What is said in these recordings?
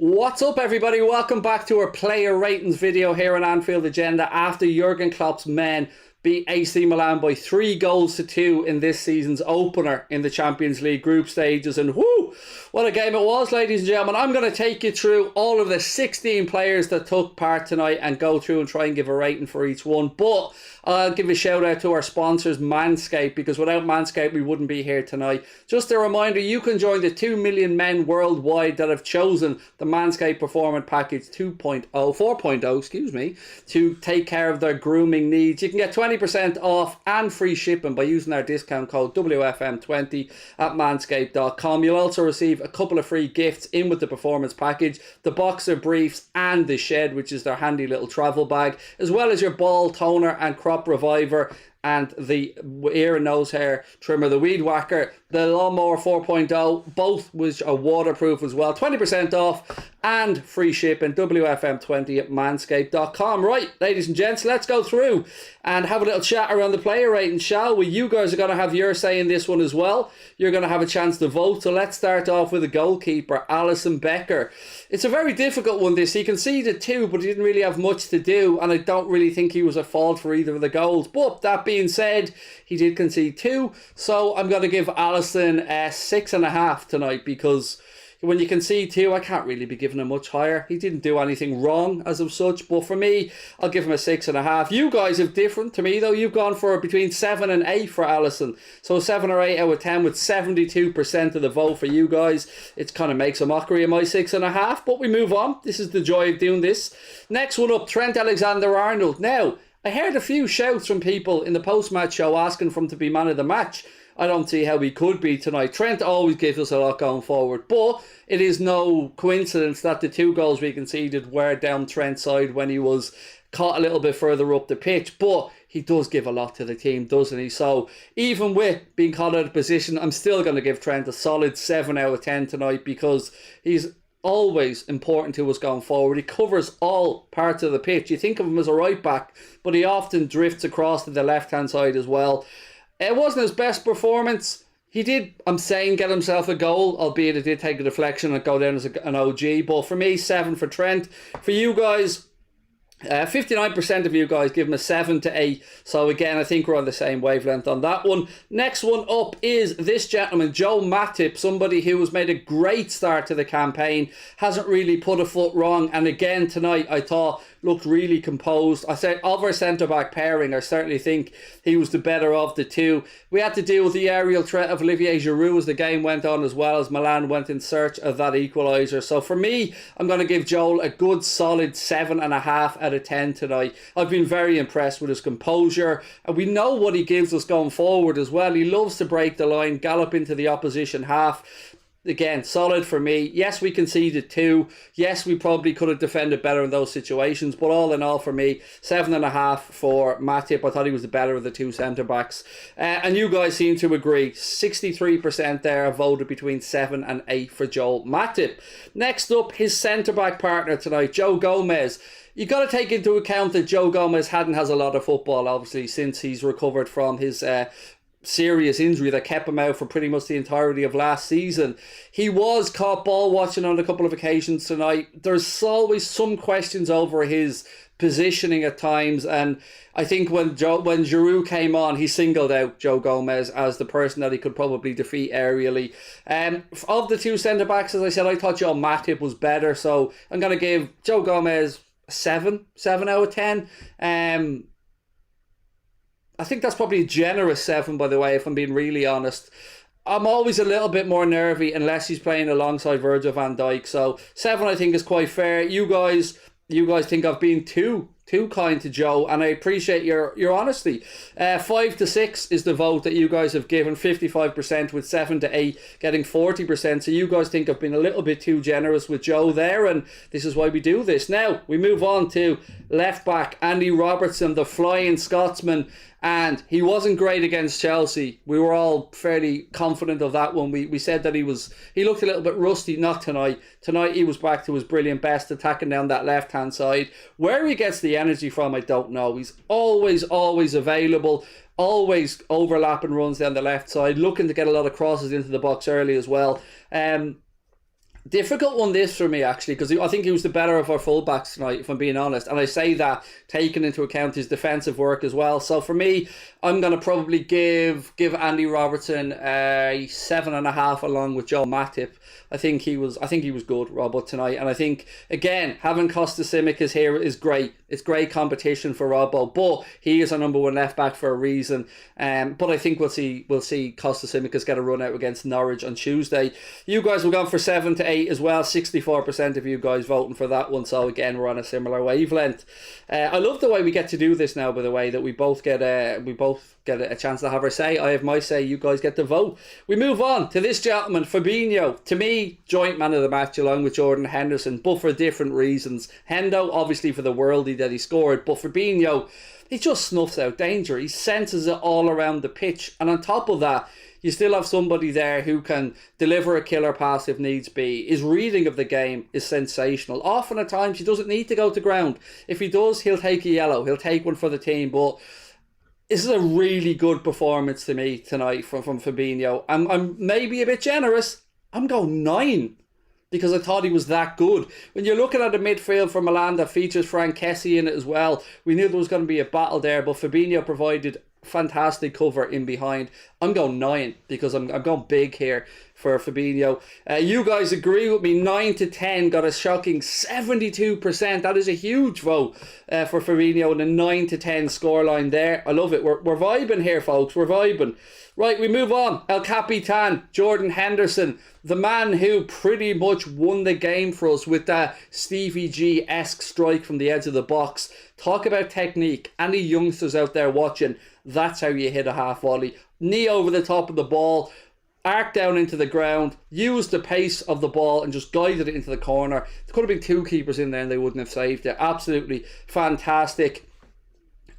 What's up, everybody? Welcome back to our player ratings video here on Anfield Agenda after Jurgen Klopp's men beat AC Milan by 3-2 in this season's opener in the Champions League group stages. And whoo, what a game it was, ladies and gentlemen. I'm going to take you through all of the 16 players that took part tonight and go through and try and give a rating for each one. But I'll give a shout out to our sponsors, Manscaped, because without Manscaped we wouldn't be here tonight. Just a reminder, you can join the 2 million men worldwide that have chosen the Manscaped Performance Package 4.0, to take care of their grooming needs. You can get 20% off and free shipping by using our discount code WFM20 at manscaped.com. You'll also receive a couple of free gifts in with the Performance Package, the Boxer Briefs and the Shed, which is their handy little travel bag, as well as your ball toner and crop reviver, and the ear and nose hair trimmer, the Weed Whacker, the Lawnmower 4.0, both which are waterproof as well. 20% off and free shipping, WFM20 at manscaped.com. Right, ladies and gents, let's go through and have a little chat around the player rating, shall we? You guys are going to have your say in this one as well. You're going to have a chance to vote. So let's start off with the goalkeeper, Alisson Becker. It's a very difficult one, this. He conceded 2, but he didn't really have much to do, and I don't really think he was at fault for either of the goals. But that being said, he did concede 2, so I'm going to give Alisson 6.5 tonight, because when you concede 2, I can't really be giving him much higher. He didn't do anything wrong as of such, but for me, I'll give him a 6.5. You guys have different to me, though. You've gone for between 7 and 8 for Alisson. So 7 or 8 out of 10 with 72% of the vote for you guys. It kind of makes a mockery of my 6.5, but we move on. This is the joy of doing this. Next one up, Trent Alexander-Arnold. Now, I heard a few shouts from people in the post-match show asking for him to be man of the match. I don't see how he could be tonight. Trent always gives us a lot going forward, but it is no coincidence that the 2 goals we conceded were down Trent's side when he was caught a little bit further up the pitch. But he does give a lot to the team, doesn't he? So even with being caught out of position, I'm still going to give Trent a solid 7 out of 10 tonight, because he's always important to us going forward. He covers all parts of the pitch. You think of him as a right back, but he often drifts across to the left hand side as well. It wasn't his best performance. He did, I'm saying, get himself a goal, albeit it did take a deflection and go down as an OG. But for me, 7 for Trent. For you guys, 59% of you guys give him a 7 to 8. So again, I think we're on the same wavelength on that one. Next one up is this gentleman, Joe Matip, somebody who has made a great start to the campaign, hasn't really put a foot wrong, and again tonight I thought looked really composed. I said of our centre-back pairing, I certainly think he was the better of the 2. We had to deal with the aerial threat of Olivier Giroud as the game went on, as well as Milan went in search of that equaliser. So for me, I'm going to give Joel a good solid 7.5 out of 10 tonight. I've been very impressed with his composure, and we know what he gives us going forward as well. He loves to break the line, gallop into the opposition half. Again, solid for me. Yes, we conceded 2. Yes, we probably could have defended better in those situations. But all in all, for me, 7.5 for Matip. I thought he was the better of the 2 centre-backs. And you guys seem to agree. 63% there voted between 7 and 8 for Joel Matip. Next up, his centre-back partner tonight, Joe Gomez. You got to take into account that Joe Gomez has a lot of football, obviously, since he's recovered from his serious injury that kept him out for pretty much the entirety of last season. He was caught ball watching on a couple of occasions tonight. There's always some questions over his positioning at times, and I think when Giroud came on, he singled out Joe Gomez as the person that he could probably defeat aerially. Of the 2 centre-backs, as I said, I thought Joe Matip was better, so I'm going to give Joe Gomez 7 out of 10. I think that's probably a generous 7, by the way, if I'm being really honest. I'm always a little bit more nervy unless he's playing alongside Virgil van Dijk. So 7, I think, is quite fair. You guys think I've been too kind to Joe, and I appreciate your honesty. 5 to 6 is the vote that you guys have given, 55%, with 7 to 8 getting 40%. So you guys think I've been a little bit too generous with Joe there, and this is why we do this. Now we move on to left back Andy Robertson, the Flying Scotsman. And he wasn't great against Chelsea. We were all fairly confident of that one. We said that he looked a little bit rusty. Not tonight. Tonight he was back to his brilliant best, attacking down that left-hand side. Where he gets the energy from, I don't know. He's always available. Always overlapping runs down the left side. Looking to get a lot of crosses into the box early as well. Difficult one this for me actually, because I think he was the better of our fullbacks tonight, if I'm being honest, and I say that taking into account his defensive work as well. So for me, I'm going to probably give Andy Robertson a 7.5 along with Joe Matip. I think he was good, Robbo, tonight, and I think again having Costa Simic here is great. It's great competition for Robbo, but he is our number one left back for a reason. But I think we'll see Costa Simic get a run out against Norwich on Tuesday. You guys were going for 7 to 8 as well. 64% of you guys voting for that one. So again, we're on a similar wavelength. I love the way we get to do this now. By the way, that we both get a chance to have our say. I have my say, you guys get to vote. We move on to this gentleman, Fabinho. To me, joint man of the match along with Jordan Henderson, but for different reasons. Hendo, obviously for the worldie that he scored, but Fabinho, he just snuffs out danger. He senses it all around the pitch, and on top of that, you still have somebody there who can deliver a killer pass if needs be. His reading of the game is sensational. Often at times he doesn't need to go to ground. If he does, he'll take a yellow. He'll take one for the team, but this is a really good performance to me tonight from Fabinho. I'm maybe a bit generous. I'm going 9 because I thought he was that good. When you're looking at a midfield for Milan that features Frank Kessie in it as well, we knew there was going to be a battle there, but Fabinho provided fantastic cover in behind. I'm going 9 because I'm going big here for Fabinho. You guys agree with me. 9 to 10 got a shocking 72%. That is a huge vote for Fabinho and a 9 to 10 scoreline there. I love it. We're vibing here, folks. We're vibing. Right, we move on. El Capitan, Jordan Henderson, the man who pretty much won the game for us with that Stevie G-esque strike from the edge of the box. Talk about technique. Any youngsters out there watching, that's how you hit a half volley. Knee over the top of the ball, arc down into the ground, use the pace of the ball and just guided it into the corner. There could have been 2 keepers in there and they wouldn't have saved it. Absolutely fantastic.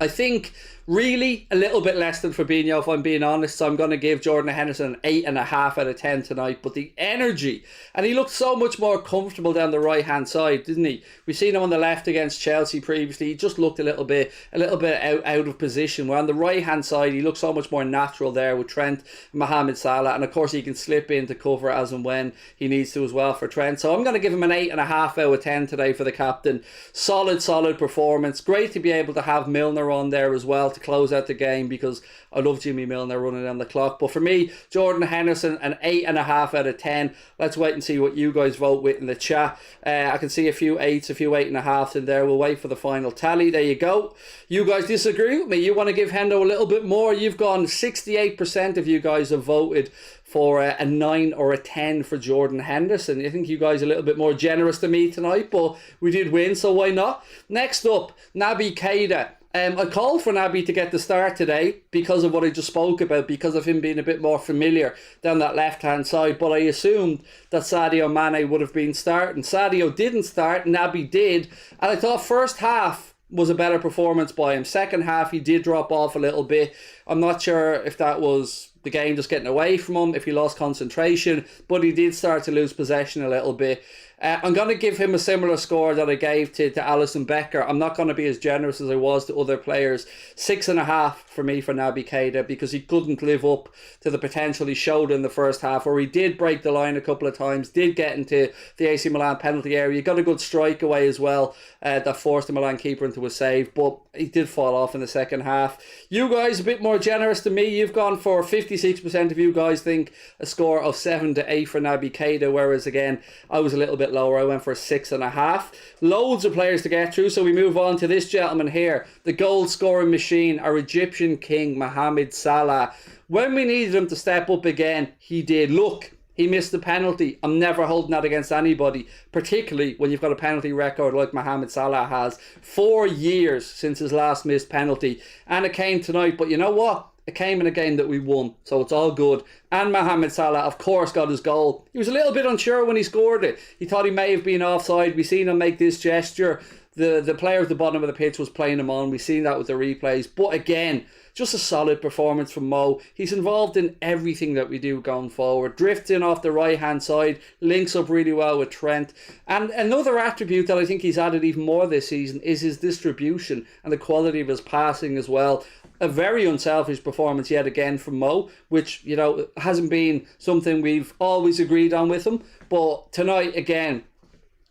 I think really a little bit less than Fabinho, if I'm being honest. So I'm going to give Jordan Henderson an 8.5 out of 10 tonight. But the energy, and he looked so much more comfortable down the right hand side, didn't he? We've seen him on the left against Chelsea previously. He just looked a little bit out of position. Where on the right hand side, he looked so much more natural there with Trent, Mohamed Salah, and of course he can slip into cover as and when he needs to as well for Trent. So I'm going to give him an 8.5 out of 10 today for the captain. Solid performance. Great to be able to have Milner on there as well to close out the game, because I love Jimmy Milner running down the clock. But for me, Jordan Henderson, an 8.5 out of 10. Let's wait and see what you guys vote with in the chat. I can see a few 8s, a few 8.5s in there. We'll wait for the final tally. There you go. You guys disagree with me. You want to give Hendo a little bit more. You've gone 68% of you guys have voted for a 9 or a 10 for Jordan Henderson. I think you guys are a little bit more generous than me tonight, but we did win, so why not? Next up, Naby Keita. I called for Naby to get the start today because of what I just spoke about, because of him being a bit more familiar down that left-hand side, but I assumed that Sadio Mane would have been starting. Sadio didn't start, Naby did, and I thought first half was a better performance by him. Second half, he did drop off a little bit. I'm not sure if that was the game just getting away from him, if he lost concentration, but he did start to lose possession a little bit. I'm going to give him a similar score that I gave to Alisson Becker. I'm not going to be as generous as I was to other players. 6.5 for me for Naby Keita, because he couldn't live up to the potential he showed in the first half, where he did break the line a couple of times, did get into the AC Milan penalty area. He got a good strike away as well that forced the Milan keeper into a save, but he did fall off in the second half. You guys a bit more generous than me. You've gone for 56% of you guys think a score of 7 to 8 for Naby Keita, whereas again I was a little bit lower. I went for 6.5. Loads of players to get through, so we move on to this gentleman here, the goal scoring machine, our Egyptian king Mohamed Salah. When we needed him to step up again, he did. Look, he missed the penalty. I'm never holding that against anybody, particularly when you've got a penalty record like Mohamed Salah has. 4 years since his last missed penalty, and it came tonight. But you know what? It came in a game that we won, so it's all good. And Mohamed Salah, of course, got his goal. He was a little bit unsure when he scored it. He thought he may have been offside. We seen him make this gesture. the player at the bottom of the pitch was playing him on. We've seen that with the replays. But again, just a solid performance from Mo. He's involved in everything that we do going forward. Drifts in off the right-hand side, links up really well with Trent. And another attribute that I think he's added even more this season is his distribution and the quality of his passing as well. A very unselfish performance yet again from Mo, which, you know, hasn't been something we've always agreed on with him. But tonight, again,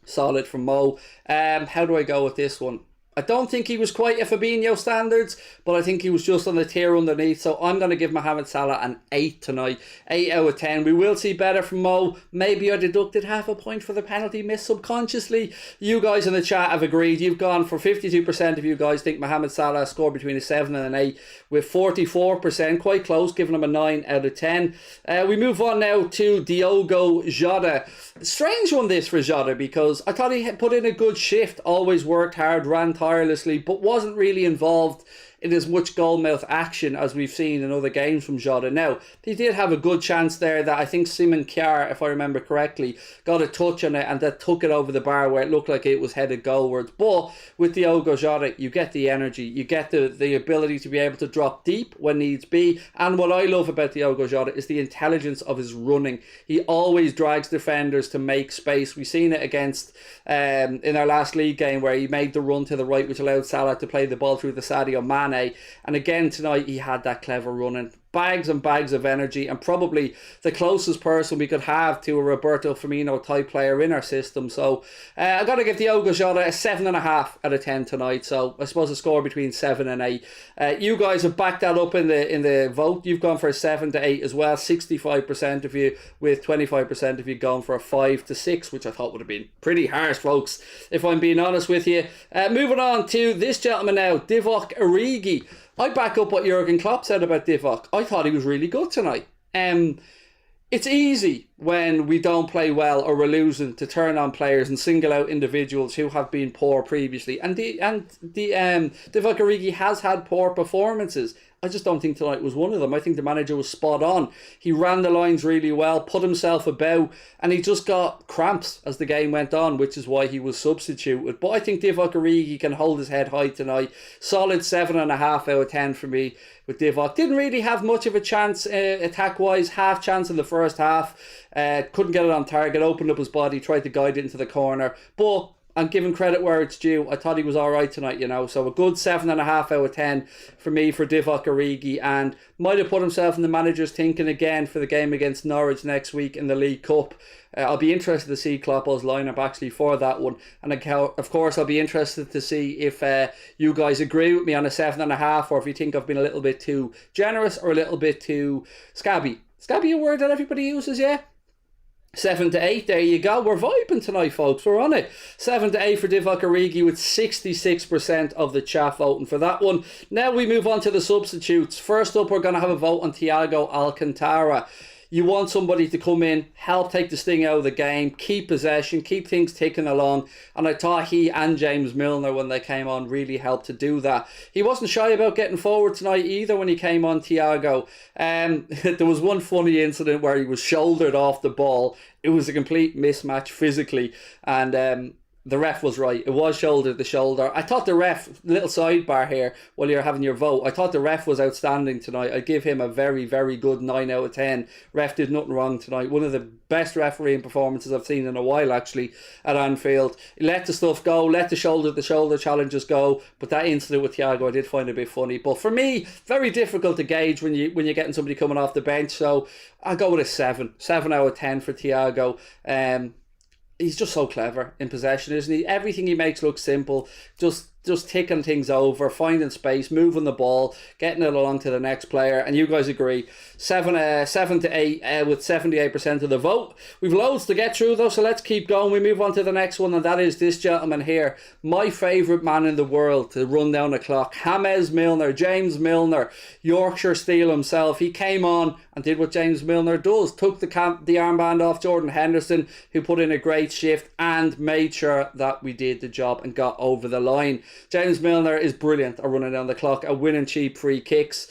solid from Mo. How do I go with this one? I don't think he was quite at Fabinho standards, but I think he was just on the tier underneath. So I'm going to give Mohamed Salah an 8 tonight. 8 out of 10. We will see better from Mo. Maybe I deducted half a point for the penalty miss subconsciously. You guys in the chat have agreed. You've gone for 52% of you guys think Mohamed Salah scored between a 7 and an 8, with 44%, quite close, giving him a 9 out of 10. We move on now to Diogo Jota. Strange one this for Jota, because I thought he had put in a good shift, always worked hard, ran tirelessly, but wasn't really involved in as much goalmouth action as we've seen in other games from Jota. Now, he did have a good chance there that I think Simon Kjaer, if I remember correctly, got a touch on it and that took it over the bar where it looked like it was headed goalwards. But with Diogo Jota, you get the energy, you get the ability to be able to drop deep when needs be. And what I love about Diogo Jota is the intelligence of his running. He always drags defenders to make space. We've seen it against in our last league game where he made the run to the right, which allowed Salah to play the ball through the Sadio Mane. And again tonight he had that clever running. Bags and bags of energy, and probably the closest person we could have to a Roberto Firmino type player in our system. So I've got to give Diogo Jota a 7.5 out of 10 tonight. So I suppose a score between 7 and 8. You guys have backed that up in the vote. You've gone for a 7 to 8 as well. 65% of you, with 25% of you gone for a 5 to 6, which I thought would have been pretty harsh, folks, if I'm being honest with you. Moving on to this gentleman now, Divock Origi. I back up what Jurgen Klopp said about Divock. I thought he was really good tonight. It's easy when we don't play well or we're losing to turn on players and single out individuals who have been poor previously. And Divock Origi has had poor performances. I just don't think tonight was one of them. I think the manager was spot on. He ran the lines really well, put himself about, and he just got cramps as the game went on, which is why he was substituted. But I think Divock Origi can hold his head high tonight. Solid 7.5 out of 10 for me with Divock. Didn't really have much of a chance attack-wise. Half chance in the first half. Couldn't get it on target. Opened up his body, tried to guide it into the corner. But I'm giving credit where it's due. I thought he was alright tonight, you know. So a good 7.5 out of 10 for me for Divock Origi, and might have put himself in the manager's thinking again for the game against Norwich next week in the League Cup. I'll be interested to see Kloppo's lineup actually for that one. And of course, I'll be interested to see if you guys agree with me on a 7.5, or if you think I've been a little bit too generous or a little bit too scabby. Scabby, a word that everybody uses, yeah? 7 to 8, there you go. We're vibing tonight, folks. We're on it. 7 to 8 for Divock Origi, with 66% of the chat voting for that one. Now we move on to the substitutes. First up, we're going to have a vote on Thiago Alcantara. You want somebody to come in, help take the sting out of the game, keep possession, keep things ticking along. And I thought he and James Milner, when they came on, really helped to do that. He wasn't shy about getting forward tonight either when he came on, Thiago. There was one funny incident where he was shouldered off the ball. It was a complete mismatch physically. And the ref was right. It was shoulder to shoulder. I thought the ref, little sidebar here while you're having your vote, I thought the ref was outstanding tonight. I give him a very, very good 9 out of 10. Ref did nothing wrong tonight. One of the best refereeing performances I've seen in a while, actually, at Anfield. He let the stuff go, let the shoulder challenges go. But that incident with Thiago I did find a bit funny. But for me, very difficult to gauge when you're getting somebody coming off the bench. So I'll go with a 7. 7 out of 10 for Thiago. He's just so clever in possession, isn't he? Everything he makes look simple. Just ticking things over, finding space, moving the ball, getting it along to the next player. And you guys agree. 7 to 8 with 78% of the vote. We've loads to get through though, so let's keep going. We move on to the next one, and that is this gentleman here. My favourite man in the world to run down the clock. James Milner, James Milner, Yorkshire Steel himself. He came on and did what James Milner does. Took the armband off Jordan Henderson, who put in a great shift and made sure that we did the job and got over the line. James Milner is brilliant at running down the clock, at winning cheap free kicks.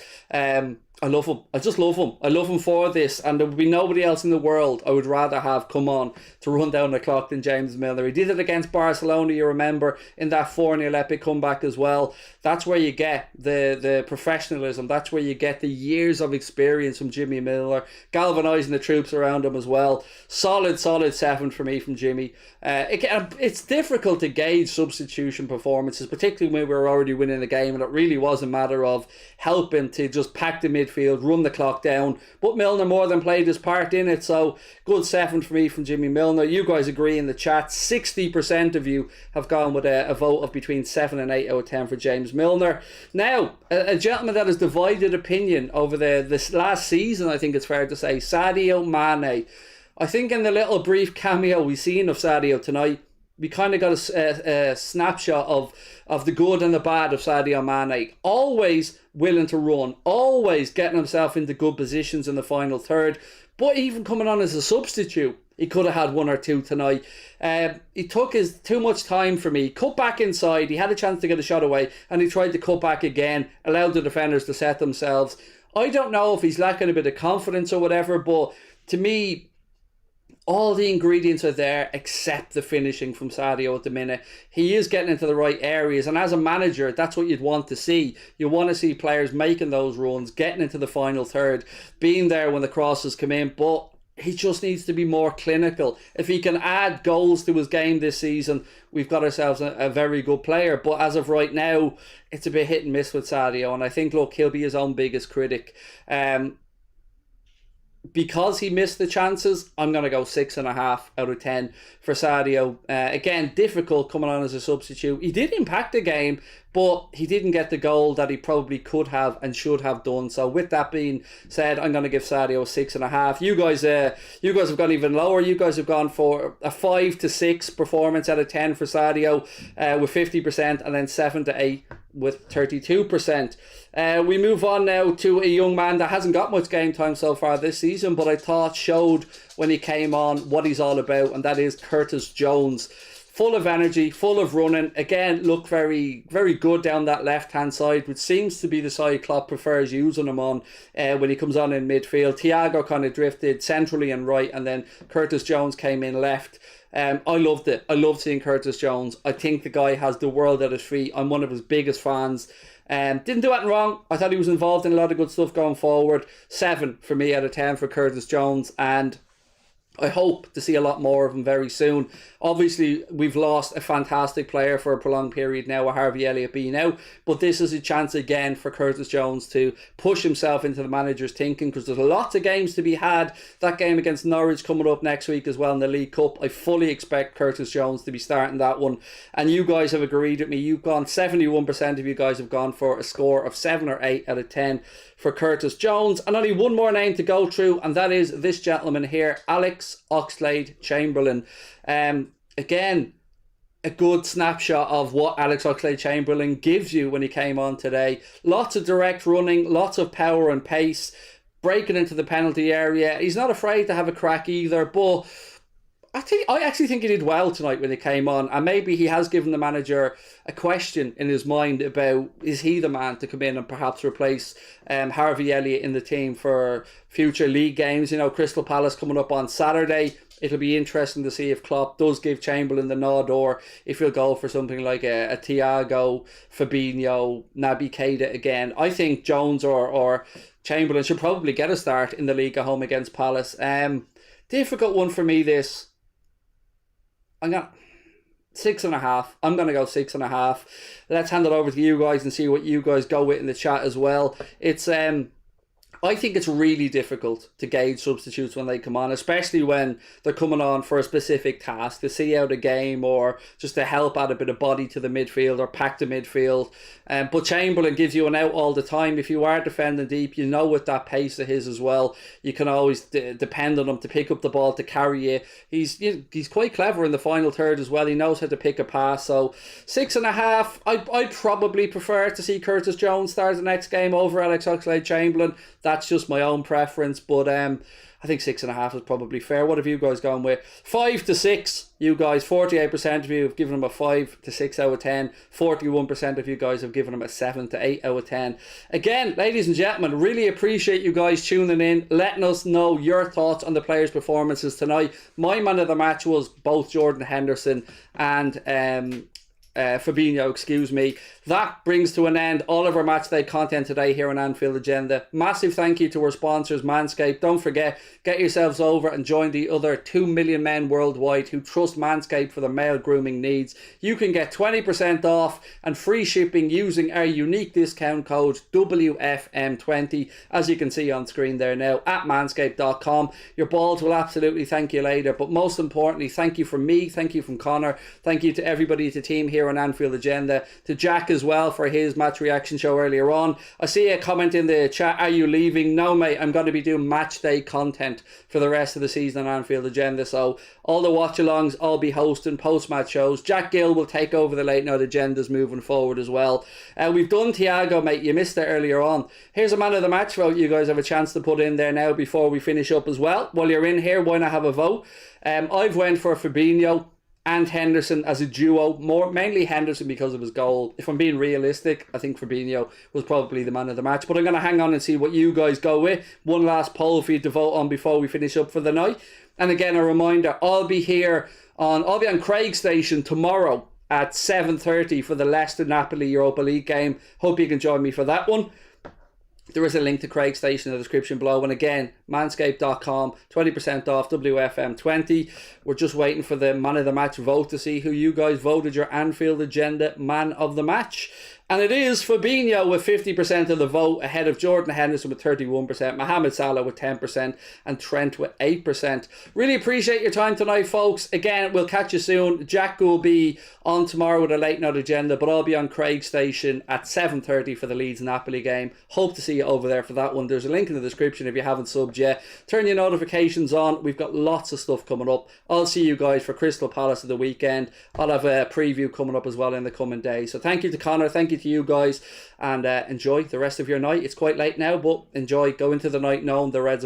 I love him. I just love him. I love him for this, and there would be nobody else in the world I would rather have come on to run down the clock than James Milner. He did it against Barcelona, you remember, in that 4-0 epic comeback as well. That's where you get the professionalism. That's where you get the years of experience from Jimmy Milner, galvanising the troops around him as well. Solid 7 for me from Jimmy. It's difficult to gauge substitution performances, particularly when we were already winning the game, and it really was a matter of helping to just pack the midfield, run the clock down. But Milner more than played his part in it, so good 7 for me from Jimmy Milner. You guys agree in the chat. 60% of you have gone with a vote of between 7 and 8 out of 10 for James Milner. Now, a gentleman that has divided opinion over this last season, I think it's fair to say, Sadio Mane. I think in the little brief cameo we've seen of Sadio tonight, we kind of got a snapshot of the good and the bad of Sadio Mane. Always willing to run, always getting himself into good positions in the final third, but even coming on as a substitute, he could have had 1 or 2 tonight. He took his too much time for me. Cut back inside, he had a chance to get a shot away, and he tried to cut back again, allowed the defenders to set themselves. I don't know if he's lacking a bit of confidence or whatever, but to me, all the ingredients are there except the finishing from Sadio at the minute. He is getting into the right areas, and as a manager, that's what you'd want to see. You want to see players making those runs, getting into the final third, being there when the crosses come in, but he just needs to be more clinical. If he can add goals to his game this season, we've got ourselves a very good player. But as of right now, it's a bit hit and miss with Sadio, and I think, look, he'll be his own biggest critic. Because he missed the chances, I'm going to go 6.5 out of 10 for Sadio. Again, difficult coming on as a substitute. He did impact the game, but he didn't get the goal that he probably could have and should have done. So with that being said, I'm going to give Sadio 6.5. You guys have gone even lower. You guys have gone for a 5 to 6 performance out of 10 for Sadio with 50%, and then 7 to 8 with 32%. We move on now to a young man that hasn't got much game time so far this season, but I thought showed when he came on what he's all about, and that is Curtis Jones. Full of energy, full of running. Again, look very, very good down that left-hand side, which seems to be the side Klopp prefers using him on when he comes on in midfield. Thiago kind of drifted centrally and right, and then Curtis Jones came in left. I loved it. I loved seeing Curtis Jones. I think the guy has the world at his feet. I'm one of his biggest fans. Didn't do anything wrong. I thought he was involved in a lot of good stuff going forward. 7 for me out of 10 for Curtis Jones, and I hope to see a lot more of him very soon. Obviously, we've lost a fantastic player for a prolonged period now with Harvey Elliott being out, but this is a chance again for Curtis Jones to push himself into the manager's thinking, because there's lots of games to be had. That game against Norwich coming up next week as well in the League Cup. I fully expect Curtis Jones to be starting that one, and you guys have agreed with me. You've gone, 71% of you guys have gone for a score of 7 or 8 out of 10 for Curtis Jones. And only one more name to go through, and that is this gentleman here, Alex Oxlade-Chamberlain. Again, a good snapshot of what Alex Oxlade-Chamberlain gives you when he came on today. Lots of direct running, lots of power and pace, breaking into the penalty area. He's not afraid to have a crack either, but I actually think he did well tonight when he came on, and maybe he has given the manager a question in his mind about, is he the man to come in and perhaps replace Harvey Elliott in the team for future league games. You know, Crystal Palace coming up on Saturday. It'll be interesting to see if Klopp does give Chamberlain the nod, or if he'll go for something like a Thiago, Fabinho, Naby Keita again. I think Jones or Chamberlain should probably get a start in the league at home against Palace. Difficult one for me, this. I'm going 6.5. I'm going to go 6.5. Let's hand it over to you guys and see what you guys go with in the chat as well. It's I think it's really difficult to gauge substitutes when they come on, especially when they're coming on for a specific task, to see out a game or just to help add a bit of body to the midfield or pack the midfield. But Chamberlain gives you an out all the time. If you are defending deep, you know, with that pace of his as well, you can always depend on him to pick up the ball, to carry it. He's quite clever in the final third as well. He knows how to pick a pass. So 6.5. I'd probably prefer to see Curtis Jones start the next game over Alex Oxlade-Chamberlain. That's just my own preference, but I think 6.5 is probably fair. What have you guys gone with? 5 to 6. You guys, 48% of you have given him a 5 to 6 out of 10. 41% of you guys have given him a 7 to 8 out of 10. Again, ladies and gentlemen, really appreciate you guys tuning in, letting us know your thoughts on the players' performances tonight. My man of the match was both Jordan Henderson and Fabinho, excuse me. That brings to an end all of our match day content today here on Anfield Agenda. Massive thank you to our sponsors, Manscaped. Don't forget, get yourselves over and join the other 2 million men worldwide who trust Manscaped for their male grooming needs. You can get 20% off and free shipping using our unique discount code WFM20, as you can see on screen there now, at manscaped.com. Your balls will absolutely thank you later, but most importantly, thank you from me, thank you from Connor, thank you to everybody at the team here on Anfield Agenda, to Jack as well for his match reaction show earlier on. I see a comment in the chat, are you leaving? No mate, I'm going to be doing match day content for the rest of the season on Anfield Agenda, so all the watch alongs I'll be hosting, post match shows. Jack Gill will take over the late night agendas moving forward as well. We've done Thiago, mate, you missed it earlier on. Here's a man of the match vote you guys have a chance to put in there now before we finish up as well. While you're in here, why not have a vote? I've went for Fabinho and Henderson as a duo, mainly Henderson because of his goal. If I'm being realistic, I think Fabinho was probably the man of the match, but I'm going to hang on and see what you guys go with. One last poll for you to vote on before we finish up for the night. And again, a reminder, I'll be on Craig Station tomorrow at 7:30 for the Leicester-Napoli Europa League game. Hope you can join me for that one. There is a link to Craig Station in the description below. And again, manscaped.com, 20% off, WFM20. We're just waiting for the man of the match vote to see who you guys voted your Anfield Agenda man of the match. And it is Fabinho with 50% of the vote, ahead of Jordan Henderson with 31%, Mohamed Salah with 10%, and Trent with 8%. Really appreciate your time tonight, folks. Again, we'll catch you soon. Jack will be on tomorrow with a late night agenda, but I'll be on Craig Station at 7:30 for the Leeds-Napoli game. Hope to see you over there for that one. There's a link in the description if you haven't subbed yet. Turn your notifications on. We've got lots of stuff coming up. I'll see you guys for Crystal Palace at the weekend. I'll have a preview coming up as well in the coming days. So thank you to Connor. Thank you to you guys, and enjoy the rest of your night. It's quite late now, but enjoy. Go into the night knowing the Reds